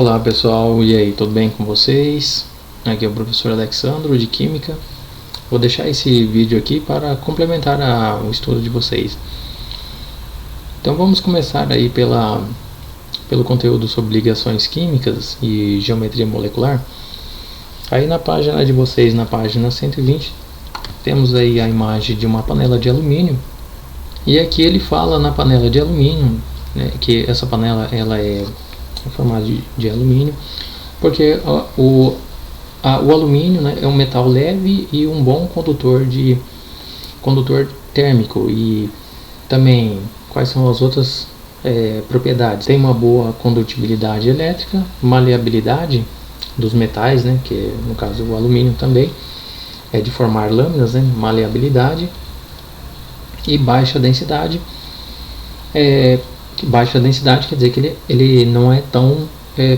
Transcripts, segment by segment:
Olá pessoal, e aí, tudo bem com vocês? Aqui é o professor Alexandro de Química. Vou deixar esse vídeo aqui para complementar o estudo de vocês. Então vamos começar aí pelo conteúdo sobre ligações químicas e geometria molecular. Aí na página de vocês, na página 120, temos aí a imagem de uma panela de alumínio. E aqui ele fala na panela de alumínio, né, que essa panela ela é formada de alumínio, porque o alumínio, né, é um metal leve e um bom condutor térmico. E também quais são as outras propriedades? Tem uma boa condutibilidade elétrica, maleabilidade dos metais, né, que no caso o alumínio também é de formar lâminas, né, maleabilidade e baixa densidade. Baixa densidade quer dizer que ele não é tão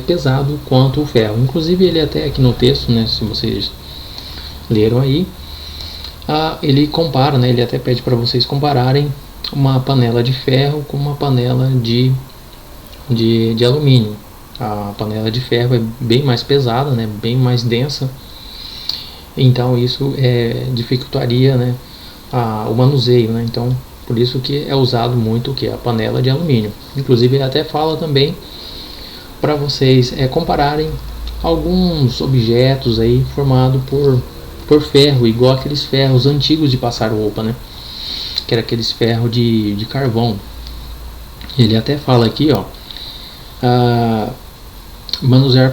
pesado quanto o ferro. Inclusive ele até aqui no texto, né, se vocês leram aí, ele compara, né, ele até pede para vocês compararem uma panela de ferro com uma panela de alumínio. A panela de ferro é bem mais pesada, né, bem mais densa, então isso dificultaria, né, o manuseio, né? Então por isso que é usado muito a panela de alumínio. Inclusive ele até fala também para vocês compararem alguns objetos aí formados por ferro, igual aqueles ferros antigos de passar roupa, né? Que era aqueles ferros de carvão. Ele até fala aqui, ó, manusear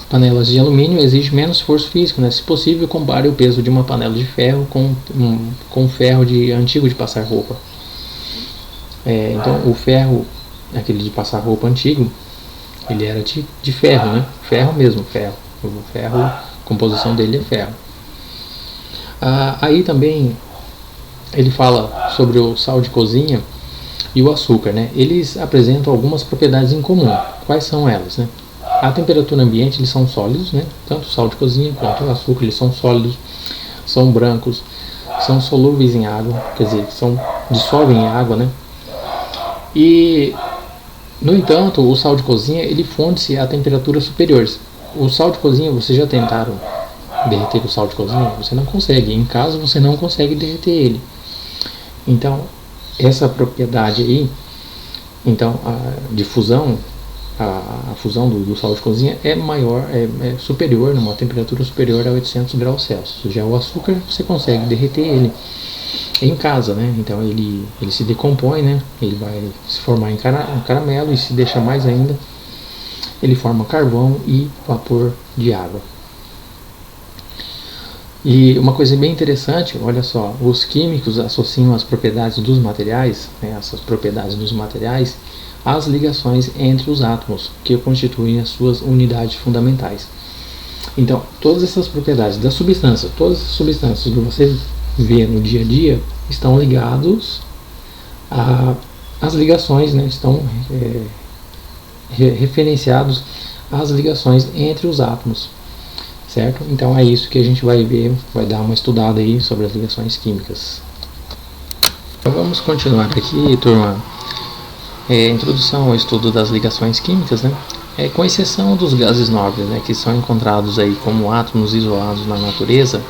panelas de alumínio exige menos esforço físico, né? Se possível, compare o peso de uma panela de ferro com ferro antigo de passar roupa. Então o ferro, aquele de passar roupa antigo, ele era de ferro, né? Ferro mesmo, ferro. O ferro, a composição dele é ferro. Aí também ele fala sobre o sal de cozinha e o açúcar, né? Eles apresentam algumas propriedades em comum. Quais são elas, né? A temperatura ambiente eles são sólidos, né? Tanto o sal de cozinha quanto o açúcar eles são sólidos, são brancos, são solúveis em água, quer dizer, dissolvem em água, né? E no entanto, o sal de cozinha ele funde-se a temperaturas superiores. O sal de cozinha, vocês já tentaram derreter o sal de cozinha? Você não consegue. Em casa você não consegue derreter ele. Então essa propriedade aí, então de fusão, a fusão do sal de cozinha é maior, é superior, numa temperatura superior a 800 graus Celsius. Já o açúcar você consegue derreter ele em casa, né? Então ele se decompõe, né? Ele vai se formar em caramelo, e se deixa mais ainda, ele forma carvão e vapor de água. E uma coisa bem interessante, olha só, os químicos associam as propriedades dos materiais, né, essas propriedades dos materiais, às ligações entre os átomos, que constituem as suas unidades fundamentais. Então, todas essas propriedades da substância, todas as substâncias que você vê no dia a dia, estão ligados às ligações, né, estão referenciados às ligações entre os átomos. Certo? Então é isso que a gente vai ver, vai dar uma estudada aí sobre as ligações químicas. Então vamos continuar aqui, turma. Introdução ao estudo das ligações químicas, né? Com exceção dos gases nobres, né, que são encontrados aí como átomos isolados na natureza,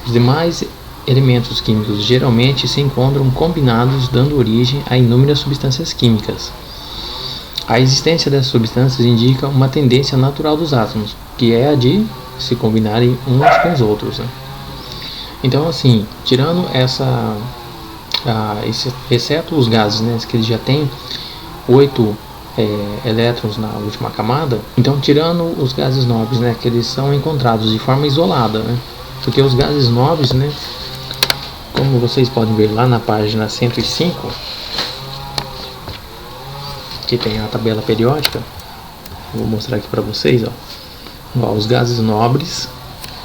os demais elementos químicos geralmente se encontram combinados, dando origem a inúmeras substâncias químicas. A existência dessas substâncias indica uma tendência natural dos átomos, que é a de se combinarem uns com os outros, né? Então, assim, tirando exceto os gases, né, que eles já têm 8 elétrons na última camada, então tirando os gases nobres, né, que eles são encontrados de forma isolada, né? Porque os gases nobres, né, como vocês podem ver lá na página 105, que tem a tabela periódica, vou mostrar aqui para vocês, ó. Os gases nobres,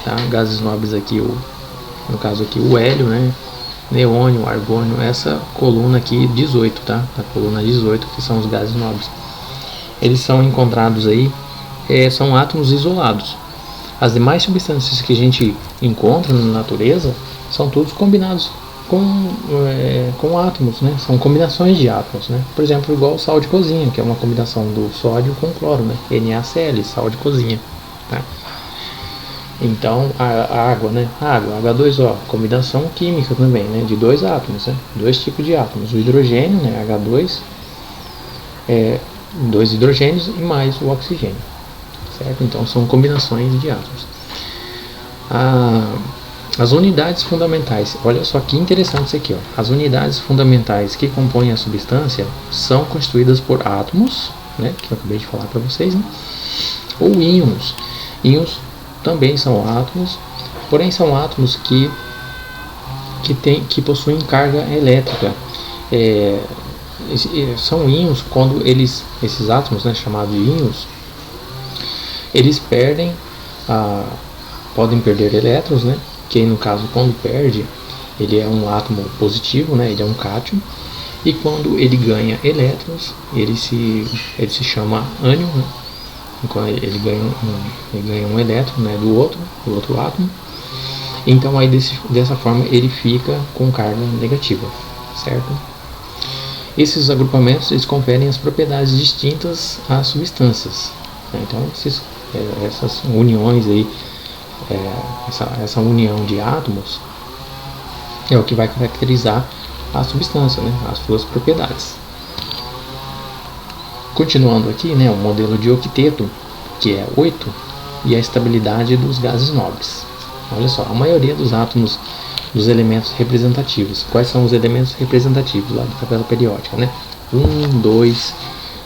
tá? Gases nobres aqui, no caso aqui o hélio, né? Neônio, argônio, essa coluna aqui 18, tá? A coluna 18, que são os gases nobres. Eles são encontrados aí, são átomos isolados. As demais substâncias que a gente encontra na natureza são todos combinados com átomos, né? São combinações de átomos, né? Por exemplo, igual o sal de cozinha, que é uma combinação do sódio com cloro, né? NaCl, sal de cozinha, tá? Então, a água, né? A água, H2O, combinação química também, né? De dois átomos, né? Dois tipos de átomos. O hidrogênio, né? H2, dois hidrogênios e mais o oxigênio, certo? Então, são combinações de átomos. As unidades fundamentais, olha só que interessante isso aqui, ó. As unidades fundamentais que compõem a substância são constituídas por átomos, né? Que eu acabei de falar para vocês, né? Ou íons. Íons também são átomos, porém são átomos que possuem carga elétrica. São íons quando esses átomos, né, chamados de íons, eles podem perder elétrons, né, que no caso quando perde, ele é um átomo positivo, né, ele é um cátion, e quando ele ganha elétrons, ele se chama ânion, né. Então ele ganha um elétron, né, do outro átomo. Então aí dessa forma ele fica com carga negativa, certo? Esses agrupamentos eles conferem as propriedades distintas às substâncias, né? Então essas uniões aí, essa união de átomos é o que vai caracterizar a substância, né, as suas propriedades. Continuando aqui, né, o modelo de octeto, que é 8, e a estabilidade dos gases nobres. Olha só, a maioria dos átomos dos elementos representativos. Quais são os elementos representativos lá da tabela periódica, né? 1, 2,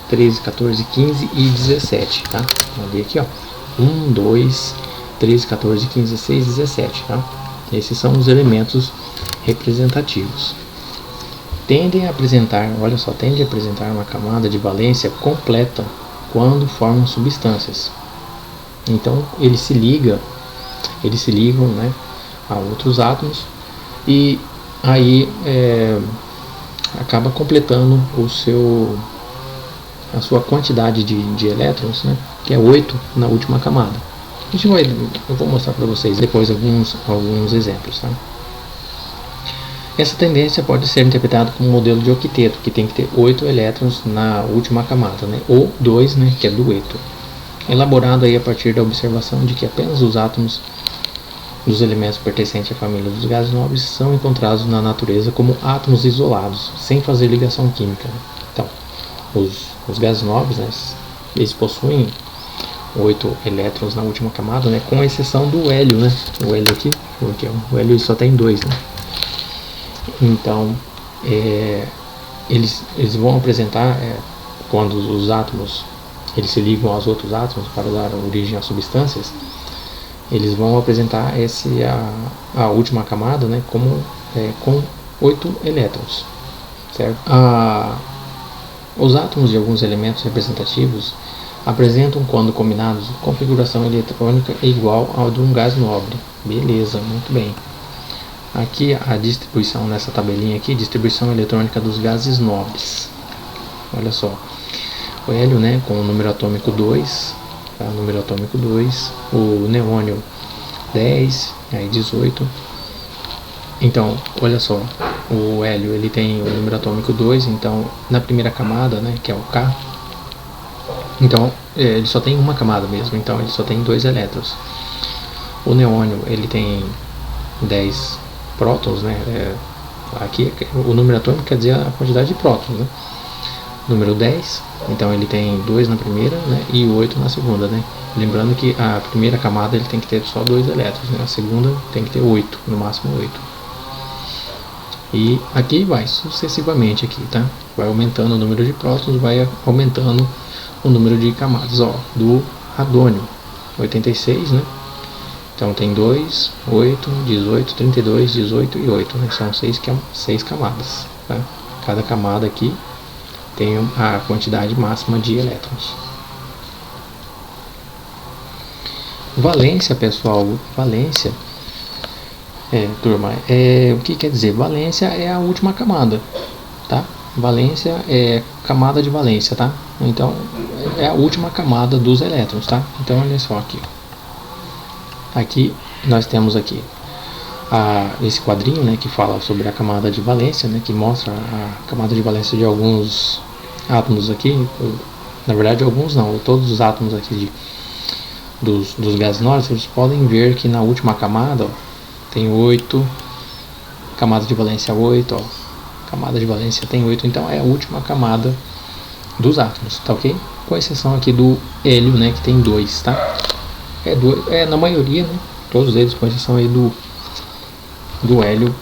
13, 14, 15 e 17, tá? Vou ler aqui, ó. 1, 2, 13, 14, 15, 16, 17, tá? Esses são os elementos representativos. Tendem a apresentar uma camada de valência completa quando formam substâncias. Então eles se ligam, né, a outros átomos e aí acaba completando a sua quantidade de elétrons, né, que é 8 na última camada. Eu vou mostrar para vocês depois alguns exemplos, tá? Essa tendência pode ser interpretada como um modelo de octeto, que tem que ter 8 elétrons na última camada, né? Ou 2, né, que é dueto. Elaborado aí a partir da observação de que apenas os átomos dos elementos pertencentes à família dos gases nobres são encontrados na natureza como átomos isolados, sem fazer ligação química, né? Então, os gases nobres, né, eles possuem 8 elétrons na última camada, né, com exceção do hélio, né? O hélio aqui, o hélio só tem 2, né? Então, eles vão apresentar, quando os átomos eles se ligam aos outros átomos para dar origem às substâncias, eles vão apresentar a última camada, né, com 8 elétrons, certo? Os átomos de alguns elementos representativos apresentam, quando combinados, configuração eletrônica igual ao de um gás nobre. Beleza, muito bem. Aqui a distribuição nessa tabelinha aqui, distribuição eletrônica dos gases nobres. Olha só, o hélio, né, com o número atômico 2, tá? Número atômico 2, o neônio 10, aí 18. Então, olha só, o hélio ele tem o número atômico 2, então na primeira camada, né, que é o K, então ele só tem uma camada mesmo, então ele só tem 2 elétrons. O neônio ele tem 10 prótons, né? Aqui o número atômico quer dizer a quantidade de prótons, né? Número 10, então ele tem 2 na primeira, né, e 8 na segunda, né? Lembrando que a primeira camada ele tem que ter só 2 elétrons, né? A segunda tem que ter 8, no máximo 8. E aqui vai sucessivamente aqui, tá? Vai aumentando o número de prótons, vai aumentando o número de camadas, ó, do radônio, 86, né? Então tem 2, 8, 18, 32, 18 e 8, né? São 6 camadas, tá? Cada camada aqui tem a quantidade máxima de elétrons. Valência, pessoal, valência, turma, o que quer dizer? Valência é a última camada, tá? Valência é camada de valência, tá? Então é a última camada dos elétrons, tá? Então olha só aqui, ó. Aqui nós temos aqui esse quadrinho, né, que fala sobre a camada de valência, né, que mostra a camada de valência de alguns átomos aqui, na verdade alguns não, todos os átomos aqui dos gases nórdicos. Vocês podem ver que na última camada, ó, tem 8, camada de valência 8, ó, camada de valência tem 8, então é a última camada dos átomos, tá ok? Com exceção aqui do hélio, né, que tem 2, tá? Na maioria, né, todos eles, com exceção aí do hélio,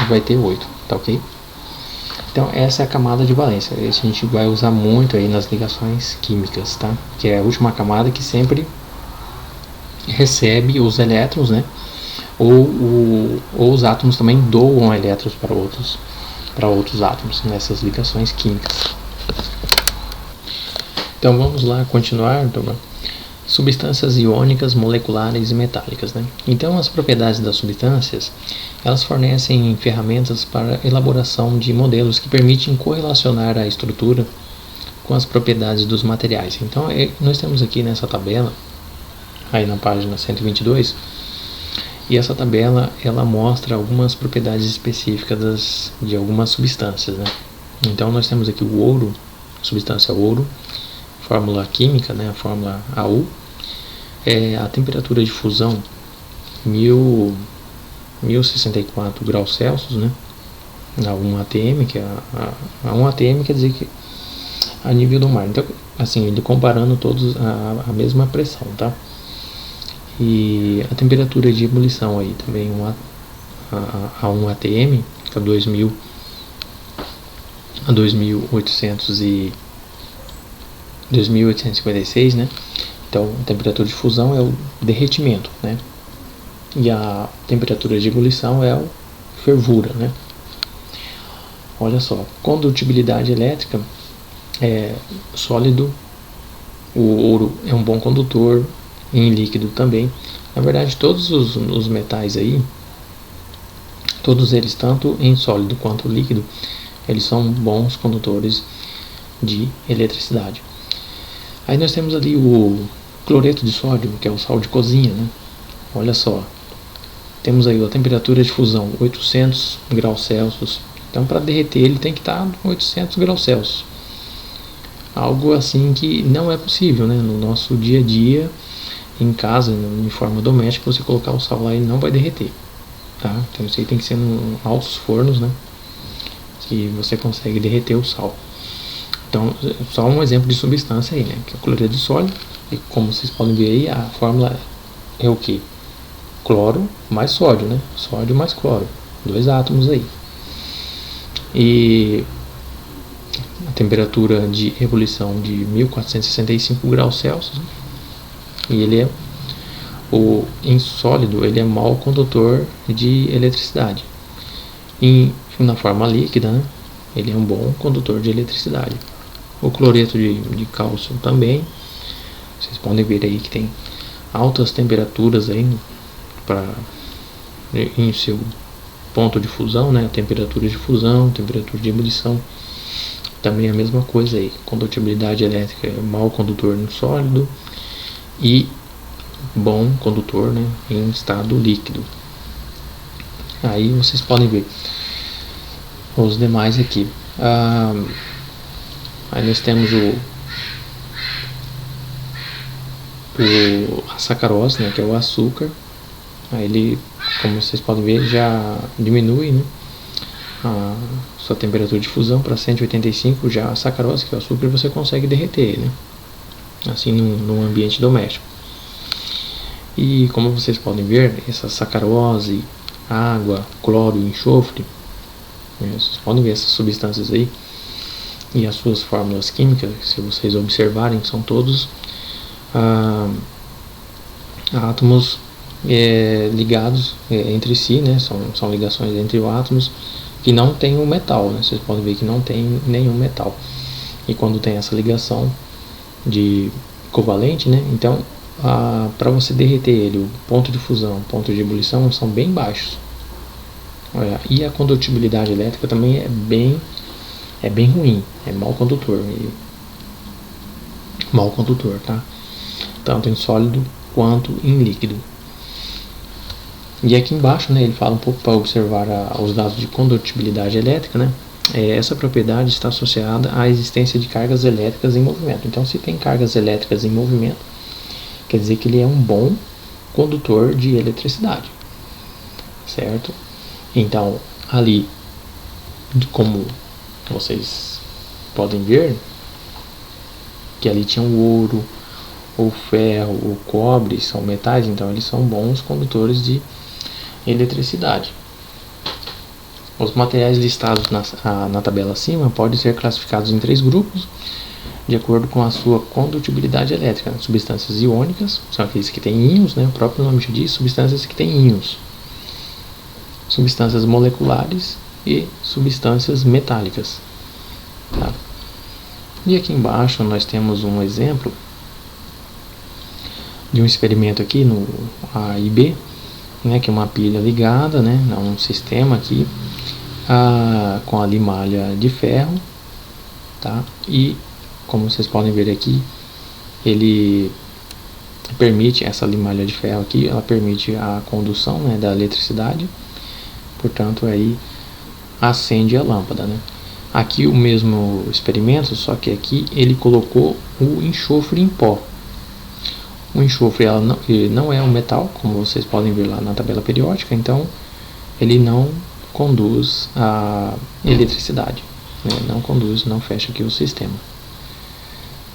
vai ter 8, tá ok? Então essa é a camada de valência. Esse a gente vai usar muito aí nas ligações químicas, tá? Que é a última camada que sempre recebe os elétrons, né? Ou os átomos também doam elétrons para outros átomos nessas ligações químicas. Então vamos lá continuar, turma. Substâncias iônicas, moleculares e metálicas, né? Então as propriedades das substâncias, elas fornecem ferramentas para elaboração de modelos que permitem correlacionar a estrutura com as propriedades dos materiais. Então nós temos aqui nessa tabela, aí na página 122, e essa tabela ela mostra algumas propriedades específicas de algumas substâncias, né? Então nós temos aqui o ouro, substância ouro, fórmula química, né, a fórmula AU, a temperatura de fusão 1064 graus Celsius, né, a 1 atm, que a 1 atm quer dizer que a nível do mar. Então, assim, ele comparando todos a mesma pressão, tá? E a temperatura de ebulição aí também a 1 atm, que é 2856, né? Então a temperatura de fusão é o derretimento, né? E a temperatura de ebulição é a fervura, né? Olha só, condutibilidade elétrica é sólido, o ouro é um bom condutor, em líquido também. Na verdade, todos os metais aí, todos eles, tanto em sólido quanto líquido, eles são bons condutores de eletricidade. Aí nós temos ali o cloreto de sódio, que é o sal de cozinha, né? Olha só, temos aí a temperatura de fusão 800 graus Celsius. Então para derreter ele tem que estar 800 graus Celsius. Algo assim que não é possível, né? No nosso dia a dia, em casa, em forma doméstica, você colocar o sal lá e não vai derreter, tá? Então isso aí tem que ser em altos fornos, né? Que você consegue derreter o sal. Então, só um exemplo de substância aí, né? Que é o cloreto de sódio. E como vocês podem ver aí, a fórmula é o que? Cloro mais sódio, né? Sódio mais cloro. 2 átomos aí. E a temperatura de ebulição de 1465 graus Celsius. Né? E ele é em sólido, ele é mau condutor de eletricidade. Na forma líquida, né? Ele é um bom condutor de eletricidade. O cloreto de cálcio também. Vocês podem ver aí que tem altas temperaturas aí em seu ponto de fusão, né? Temperatura de fusão, temperatura de ebulição. Também a mesma coisa aí. Condutibilidade elétrica é mau condutor no sólido e bom condutor, né, em estado líquido. Aí vocês podem ver os demais aqui. Aí nós temos a sacarose, né, que é o açúcar. Aí ele, como vocês podem ver, já diminui, né, a sua temperatura de fusão para 185. Já a sacarose, que é o açúcar, você consegue derreter, né, assim num ambiente doméstico. E como vocês podem ver, essa sacarose, água, cloro e enxofre, vocês podem ver essas substâncias aí e as suas fórmulas químicas, se vocês observarem, são todos átomos ligados entre si, né? São ligações entre átomos que não tem um metal, né? Vocês podem ver que não tem nenhum metal. E quando tem essa ligação de covalente, né? Então para você derreter ele, o ponto de fusão, o ponto de ebulição são bem baixos. Olha, e a condutibilidade elétrica também é bem ruim, é mau condutor, tá? Tanto em sólido quanto em líquido. E aqui embaixo, né, ele fala um pouco para observar os dados de condutibilidade elétrica, né? Essa propriedade está associada à existência de cargas elétricas em movimento. Então, se tem cargas elétricas em movimento, quer dizer que ele é um bom condutor de eletricidade, certo? Então, ali, como vocês podem ver, que ali tinha o ouro, o ferro, o cobre, são metais, então eles são bons condutores de eletricidade. Os materiais listados na tabela acima podem ser classificados em 3 grupos, de acordo com a sua condutibilidade elétrica. Substâncias iônicas, são aqueles que têm íons, né? O próprio nome já diz, substâncias que têm íons. Substâncias moleculares e substâncias metálicas. Tá? E aqui embaixo nós temos um exemplo de um experimento aqui no A e B, né, que é uma pilha ligada, né, a um sistema aqui com a limalha de ferro, tá? E como vocês podem ver aqui, ele permite, essa limalha de ferro aqui, ela permite a condução, né, da eletricidade, portanto aí acende a lâmpada, né? Aqui o mesmo experimento, só que aqui ele colocou o enxofre em pó. O enxofre ele não é um metal, como vocês podem ver lá na tabela periódica, então ele não conduz a eletricidade, né? Não conduz, não fecha aqui o sistema,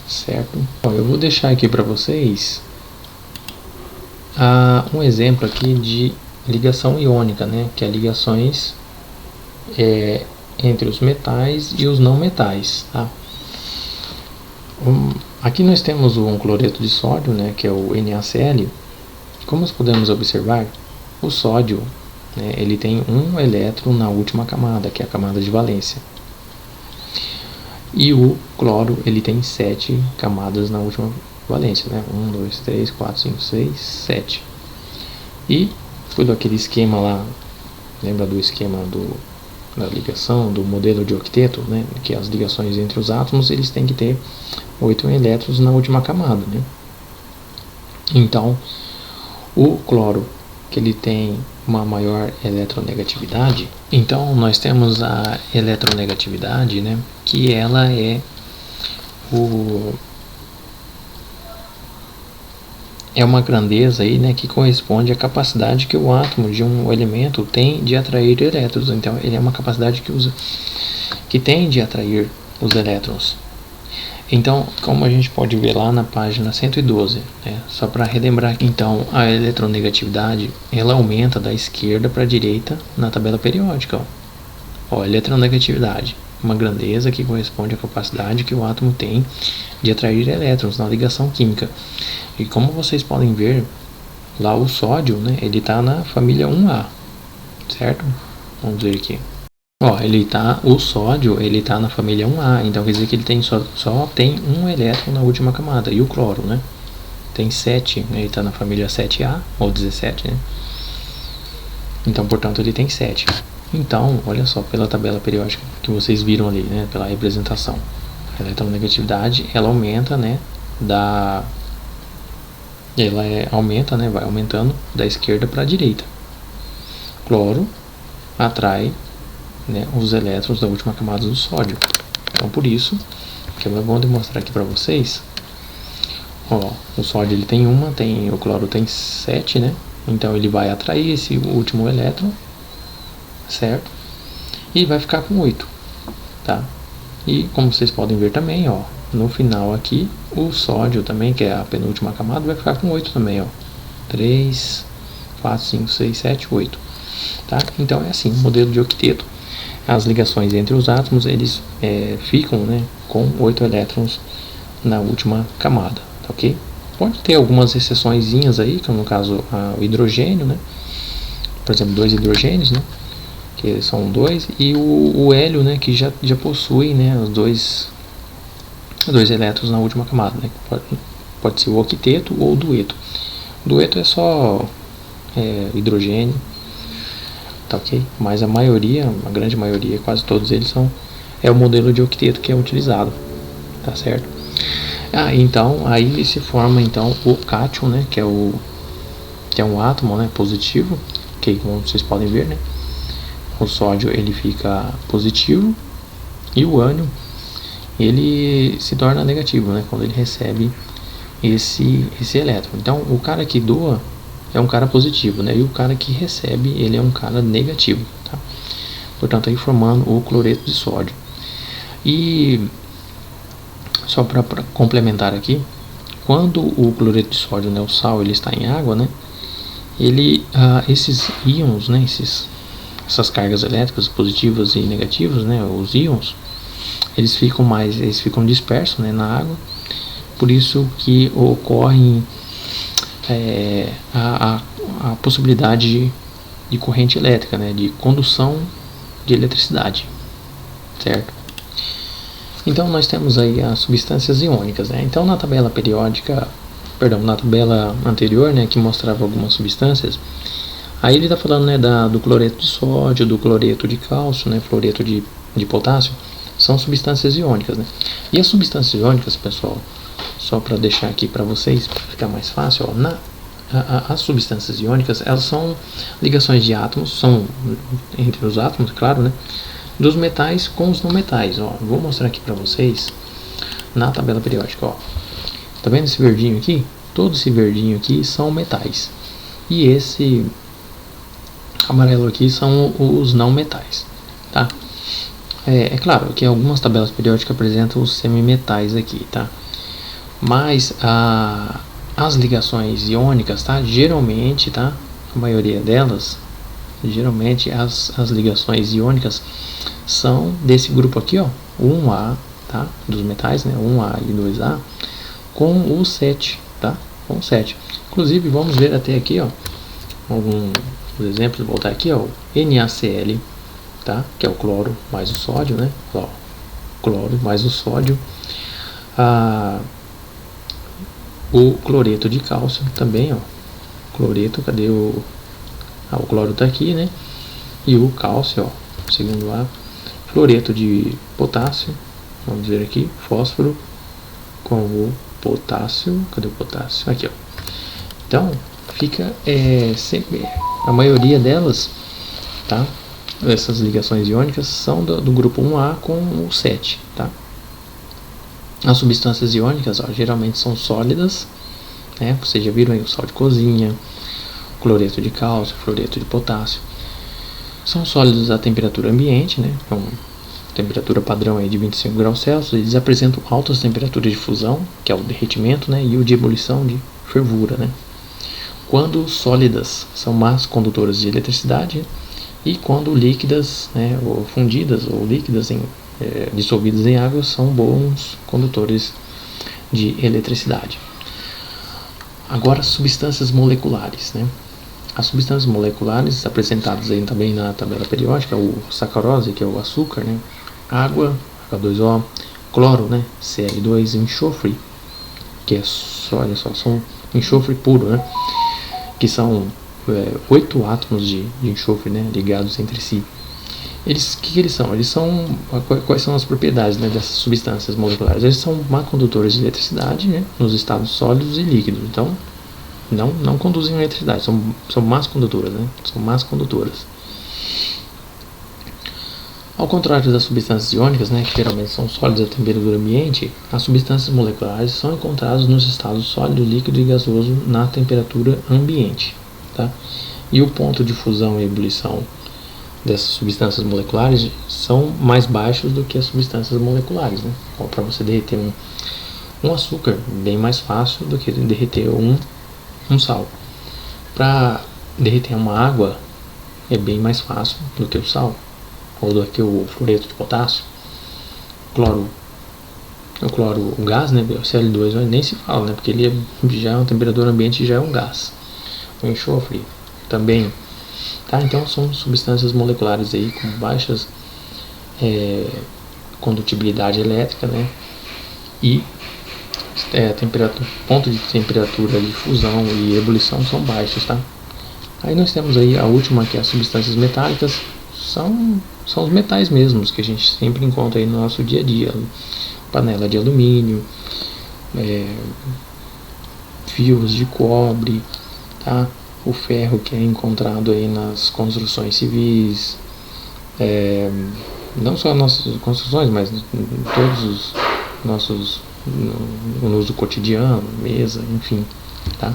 certo? Bom, eu vou deixar aqui para vocês um exemplo aqui de ligação iônica, né? Que é ligações entre os metais e os não metais, tá? Aqui nós temos o cloreto de sódio, né, que é o NaCl. Como nós podemos observar, o sódio, né, ele tem um elétron na última camada, que é a camada de valência. E o cloro, ele tem 7 camadas na última valência, né? 1, 2, 3, 4, 5, 6, 7. E foi aquele esquema lá, lembra do esquema da ligação, do modelo de octeto, né, que as ligações entre os átomos, eles têm que ter 8 elétrons na última camada, né? Então, o cloro, que ele tem uma maior eletronegatividade, então nós temos a eletronegatividade, né, que ela é uma grandeza aí, né, que corresponde à capacidade que o átomo de um elemento tem de atrair elétrons. Então, ele é uma capacidade que tem de atrair os elétrons. Então, como a gente pode ver lá na página 112, né, só para relembrar, então a eletronegatividade ela aumenta da esquerda para a direita na tabela periódica. Ó, eletronegatividade, uma grandeza que corresponde à capacidade que o átomo tem de atrair elétrons na ligação química. E como vocês podem ver, lá o sódio, né, ele está na família 1A, certo? Vamos ver aqui. Ó, o sódio, ele está na família 1A, então quer dizer que ele tem só tem um elétron na última camada. E o cloro, né, tem 7, né, ele está na família 7A, ou 17, né? Então, portanto, ele tem 7. Então, olha só, pela tabela periódica que vocês viram ali, né, pela representação, a eletronegatividade, ela aumenta, né, aumenta, né, vai aumentando da esquerda para a direita. Cloro atrai, né, os elétrons da última camada do sódio. Então, por isso que eu vou demonstrar aqui para vocês. Ó, o sódio ele tem o cloro tem 7, né? Então ele vai atrair esse último elétron, certo? E vai ficar com 8, tá? E como vocês podem ver também, ó, no final aqui, o sódio também, que é a penúltima camada, vai ficar com 8 também, ó. 3, 4, 5, 6, 7, 8. Tá? Então é assim, modelo de octeto. As ligações entre os átomos, eles ficam, né, com 8 elétrons na última camada, tá, ok? Pode ter algumas exceçõezinhas aí, como no caso o hidrogênio, né? Por exemplo, 2 hidrogênios, né? Que são 2, e o hélio, né, que já possui, né, os dois elétrons na última camada, né? Pode ser o octeto ou o dueto. O dueto é só hidrogênio, tá, ok? Mas a grande maioria, quase todos eles é o modelo de octeto que é utilizado, tá certo? Então aí se forma então o cátion, né, que é um átomo, né, positivo, que como vocês podem ver, né, o sódio ele fica positivo e o ânion ele se torna negativo, né, quando ele recebe esse elétron. Então o cara que doa é um cara positivo, né, e o cara que recebe ele é um cara negativo, tá? Portanto aí formando o cloreto de sódio. E só para complementar aqui, quando o cloreto de sódio, né, o sal, ele está em água, né, ele esses íons, né, essas cargas elétricas positivas e negativas, né, os íons, eles ficam dispersos, né, na água. Por isso que ocorre a possibilidade de corrente elétrica, né, de condução de eletricidade, certo? Então nós temos aí as substâncias iônicas, né? Então na tabela anterior, né, que mostrava algumas substâncias, aí ele está falando, né, do cloreto de sódio, do cloreto de cálcio, né, fluoreto de potássio, são substâncias iônicas, né? E as substâncias iônicas, pessoal, só para deixar aqui para vocês, para ficar mais fácil, ó, as substâncias iônicas, elas são ligações de átomos, são entre os átomos, claro, né, dos metais com os não metais. Ó, vou mostrar aqui para vocês na tabela periódica. Ó, tá vendo esse verdinho aqui? Todo esse verdinho aqui são metais e esse amarelo aqui são os não metais, tá? É claro que algumas tabelas periódicas apresentam os semimetais aqui, tá? Mas as ligações iônicas, tá? Geralmente, tá? A maioria delas, geralmente as ligações iônicas são desse grupo aqui, ó, 1A, tá? Dos metais, né? 1A e 2A, com o 7, tá? Com o 7. Inclusive, vamos ver até aqui, ó, alguns exemplos. Vou voltar aqui, ó, o NaCl, tá? Que é o cloro mais o sódio, né? Ó, cloro mais o sódio. O cloreto de cálcio também, ó. Cloreto, cadê o cloro tá aqui, né? E o cálcio, ó, segundo A. Fluoreto de potássio, vamos ver aqui, fósforo com o potássio, cadê o potássio? Aqui, ó. Então, fica sempre, a maioria delas, tá? Essas ligações iônicas são do grupo 1A com o 7, tá? As substâncias iônicas, ó, geralmente são sólidas, né? Vocês já viram aí o sal de cozinha, cloreto de cálcio, fluoreto de potássio. São sólidos a temperatura ambiente, né? Com temperatura padrão aí de 25 graus Celsius. Eles apresentam altas temperaturas de fusão, que é o derretimento, né? E o de ebulição, de fervura, né? Quando sólidas, são más condutoras de eletricidade, e quando líquidas, né, ou fundidas ou líquidas dissolvidas em água, são bons condutores de eletricidade. Agora, substâncias moleculares, né? As substâncias moleculares apresentadas aí também na tabela periódica, o sacarose, que é o açúcar, né? Água, H2O, cloro, né? Cl2, enxofre, que é só, olha só, são enxofre puro, né? Que são 8 átomos de enxofre, né? Ligados entre si. Eles, que eles são? Quais são as propriedades, né, dessas substâncias moleculares? Eles são má condutores de eletricidade, né, nos estados sólidos e líquidos. Então, não conduzem eletricidade, são más condutoras, né? São más condutoras. Ao contrário das substâncias iônicas, né, que geralmente são sólidas a temperatura ambiente, as substâncias moleculares são encontradas nos estados sólido, líquido e gasoso na temperatura ambiente, tá? E o ponto de fusão e ebulição dessas substâncias moleculares são mais baixos do que as substâncias moleculares, né? Então, para você derreter um açúcar, bem mais fácil do que derreter um sal. Para derreter uma água é bem mais fácil do que o sal, ou do que o fluoreto de potássio. O gás, né, o Cl2, nem se fala, né, porque ele já a temperatura ambiente já é um gás. O enxofre também, tá? Então são substâncias moleculares aí com baixas condutibilidade elétrica, né, e ponto de temperatura de fusão e ebulição são baixos, tá? Aí nós temos aí a última, que é as substâncias metálicas. São os metais mesmos que a gente sempre encontra aí no nosso dia a dia. Panela de alumínio, fios de cobre, tá? o ferro que é encontrado aí nas construções civis, não só nas nossas construções, mas em todos os nossos, no uso cotidiano, mesa, enfim, tá?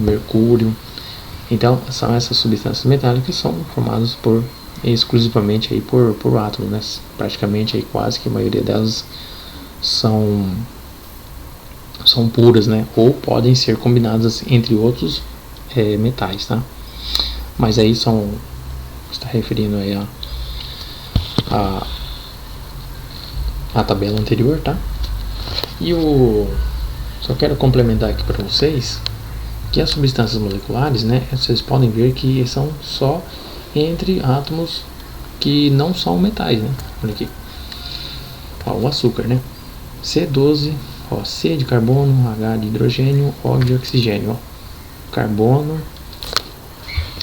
Mercúrio. Então, são essas substâncias metálicas que são formadas exclusivamente aí por átomos, né? Praticamente aí quase que a maioria delas são puras, né? Ou podem ser combinadas entre outros metais, tá? Mas aí está referindo aí a tabela anterior, tá? E só quero complementar aqui para vocês que as substâncias moleculares, né? Vocês podem ver que são só entre átomos que não são metais, né? Olha aqui. Ó, o açúcar, né? C12, ó, C de carbono, H de hidrogênio, O de oxigênio, ó. Carbono,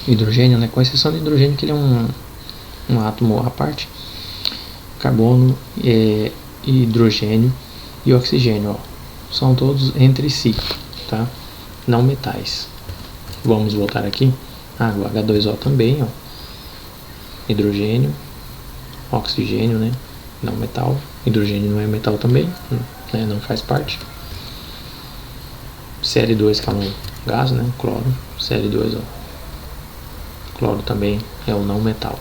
hidrogênio, né? Com exceção do hidrogênio, que ele é um átomo à parte. Carbono, hidrogênio e oxigênio, ó. São todos entre si, tá? Não metais. Vamos voltar aqui. O H2O também, ó. Hidrogênio, oxigênio, né? Não metal. Hidrogênio não é metal também, né? Não faz parte. Cl2, que é um gás, né? Cloro. Cl2, ó. Cloro também é um não metal.